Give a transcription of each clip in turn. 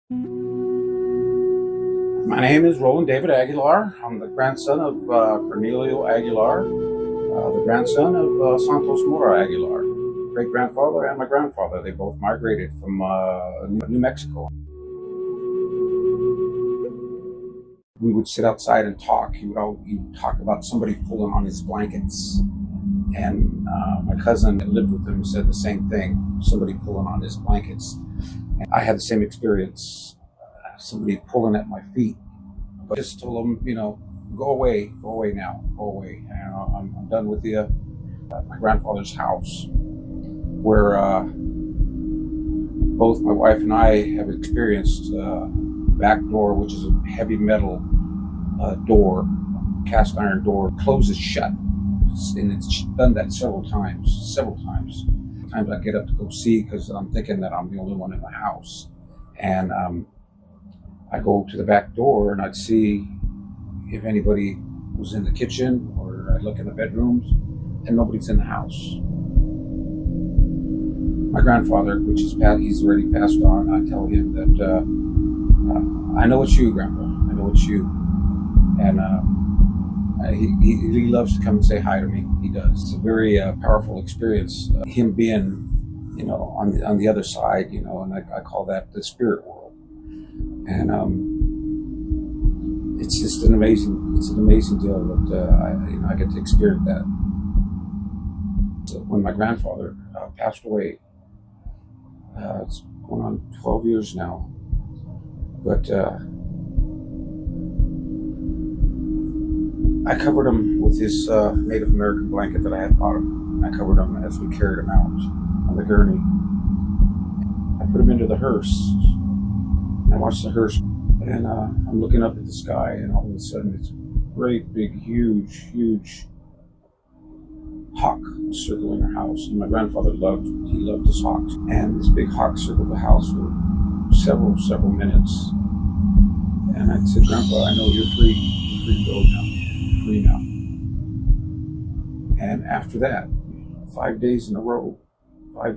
My name is Roland David Aguilar. I'm the grandson of Cornelio Aguilar, the grandson of Santos Mora Aguilar, great-grandfather and my grandfather. They both migrated from New Mexico. We would sit outside and talk. He would talk about somebody pulling on his blankets. And my cousin that lived with him said the same thing, somebody pulling on his blankets. And I had the same experience, somebody pulling at my feet. But I just told him, go away now, go away. I'm done with you. At my grandfather's house, where both my wife and I have experienced back door, which is a heavy metal door, cast iron door, closes shut. And it's done that several times. Sometimes I get up to go see because I'm thinking that I'm the only one in the house. And I go to the back door and I'd see if anybody was in the kitchen, or I'd look in the bedrooms and nobody's in the house. My grandfather, he's already passed on, I tell him that I know it's you, Grandpa. I know it's you. And he loves to come and say hi to me. He does. It's a very powerful experience. Him being, on the other side, and I call that the spirit world. And it's just an amazing deal that I get to experience that. So when my grandfather passed away, it's going on 12 years now, but I covered him with this Native American blanket that I had bought him. I covered him as we carried him out on the gurney. I put him into the hearse. I watched the hearse, and I'm looking up at the sky, and all of a sudden it's a great, big, huge hawk circling our house. And my grandfather loved his hawks. And this big hawk circled the house for several minutes. And I said, Grandpa, I know you're free. You're free to go now. You're free now. And after that, 5 days in a row, my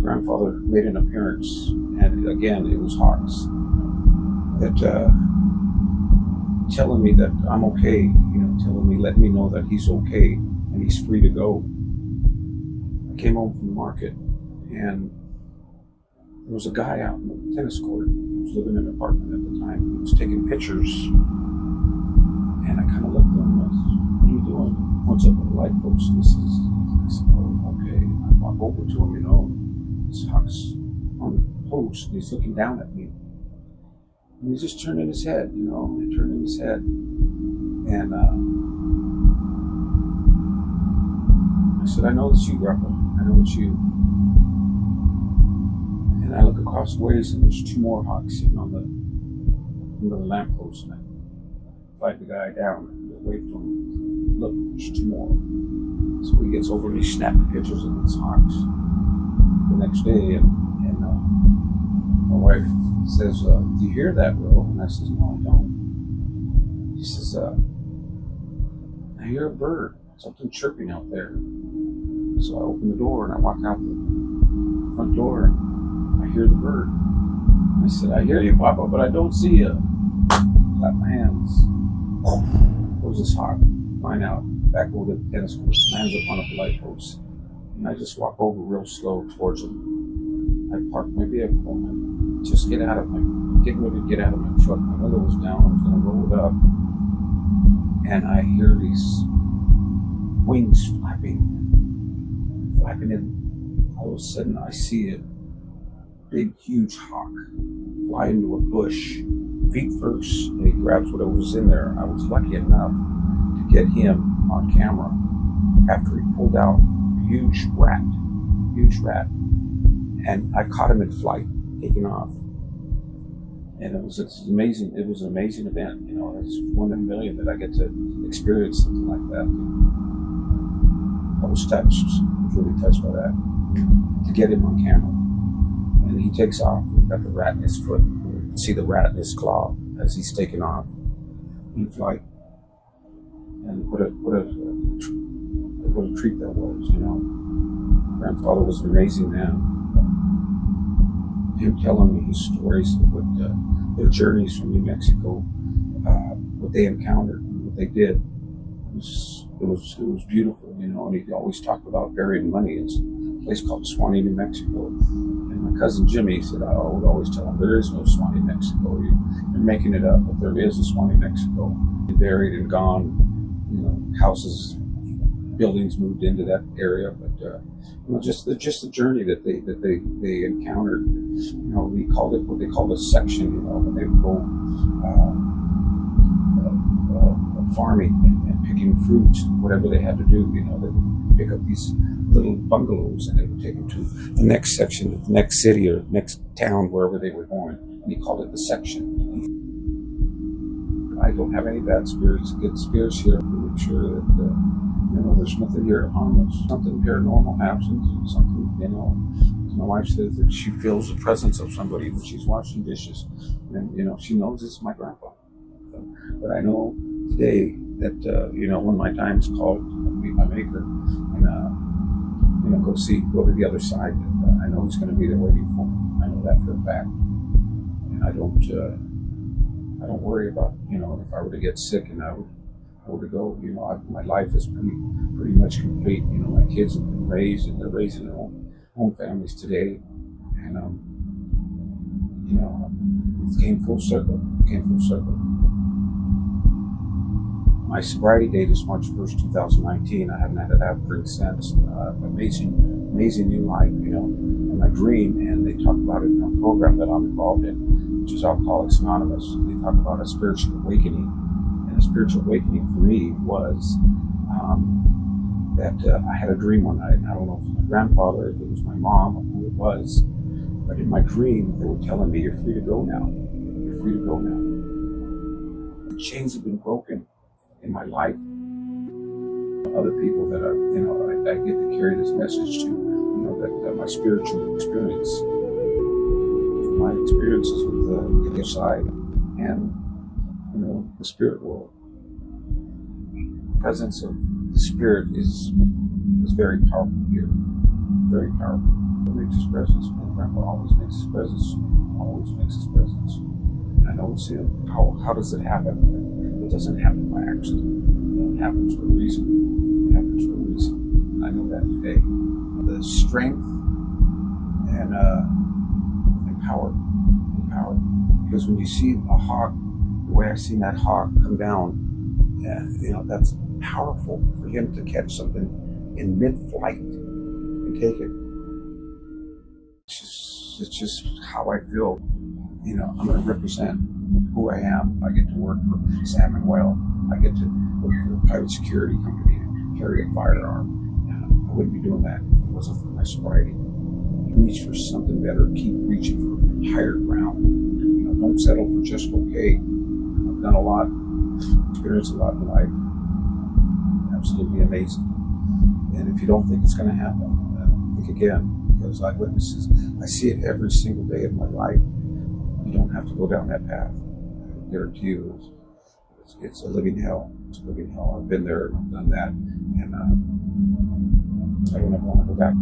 grandfather made an appearance, and again, it was hawks that telling me that I'm okay, letting me know that he's okay and he's free to go. I came home from the market, and there was a guy out in the tennis court. He was living in an apartment at the time. He was taking pictures, and I kind of looked at him and I said, what are you doing? What's up with the light post? And I said, oh, okay. I walk over to him, this hawk's on the post, and he's looking down at me. And he's just turning his head, turning his head. And I said, I know it's you, Grandpa. I know it's you. And I look across the ways, and there's two more hawks sitting on the lamppost. And I fight the guy down and wave to him. Look, there's two more. So he gets over and he's snapping pictures of these hawks. The next day, and my wife says, do you hear that, Will? And I says, no, I don't. She says, I hear a bird, something chirping out there. So I open the door and I walk out the front door and I hear the bird. I said, I hear you, Papa, but I don't see you. Clap my hands. Goes this hawk, flying out, back over to the tennis court, lands up on a light post. And I just walk over real slow towards him. I park my vehicle and I just getting ready to get out of my truck. My window was down, I was going to roll it up. And I hear these wings flapping, and all of a sudden I see a big, huge hawk fly into a bush, feet first, and he grabs whatever was in there. I was lucky enough to get him on camera after he pulled out a huge rat, and I caught him in flight, taking off. And it was an amazing event. It's one in a million that I get to experience something like that. I was really touched by that, to get him on camera. And he takes off. We've got the rat in his foot. You can see the rat in his claw as he's taking off in flight. And what a treat that was, Grandfather was an amazing man. him telling me his stories of what their journeys from New Mexico, what they encountered, what they did. It was beautiful, and he always talked about buried money. It's a place called Swanee, New Mexico. And my cousin Jimmy said, I would always tell him, there is no Swanee, Mexico. You're making it up, but there is a Swanee, Mexico. Buried and gone, houses, buildings moved into that area, but just the journey that they encountered. We called it what they called a section. When they would go farming and picking fruit, whatever they had to do. They would pick up these little bungalows and they would take them to the next section, the next city or next town, wherever they were going. And he called it the section. I don't have any bad spirits, good spirits here to make sure that there's nothing here to harm us. Something paranormal happens, something, my wife says that she feels the presence of somebody when she's washing dishes, and she knows it's my grandpa. But I know today that when my time is called, I'll meet my maker and go to the other side. I know he's going to be there waiting for me. I know that for a fact, and I don't worry about if I were to get sick and I were to go. My life is pretty much complete. My kids have been raised and they're raising their own families today, and it came full circle. My sobriety date is March 1st, 2019. I haven't had a drink since. Amazing new life, and my dream. And they talk about it in a program that I'm involved in, which is Alcoholics Anonymous. They talk about a spiritual awakening. And a spiritual awakening for me was that I had a dream one night. I don't know if it was my grandfather, if it was my mom, or who it was. But in my dream, they were telling me, you're free to go now. You're free to go now. The chains have been broken in my life. Other people that are, I get to carry this message to, that my spiritual experience, my experiences with the other side and, the spirit world. The presence of the spirit is very powerful here, very powerful. It makes his presence. My grandpa always makes his presence, And I know it's him. How does it happen? It doesn't happen by accident. It happens for a reason. And I know that today. The strength and power. Because when you see a hawk, the way I seen that hawk come down, that's powerful for him to catch something in mid-flight and take it. It's just how I feel. I'm going to represent who I am. I get to work for Sam and Well. I get to work for a private security company and carry a firearm. And I wouldn't be doing that if it wasn't for my sobriety. Reach for something better. Keep reaching for higher ground. Don't settle for just okay. I've done a lot, experienced a lot in life. Absolutely amazing. And if you don't think it's going to happen, think again, because eyewitnesses, I see it every single day of my life. You don't have to go down that path. I guarantee you, it's a living hell. It's a living hell. I've been there and I've done that, and I don't ever want to go back.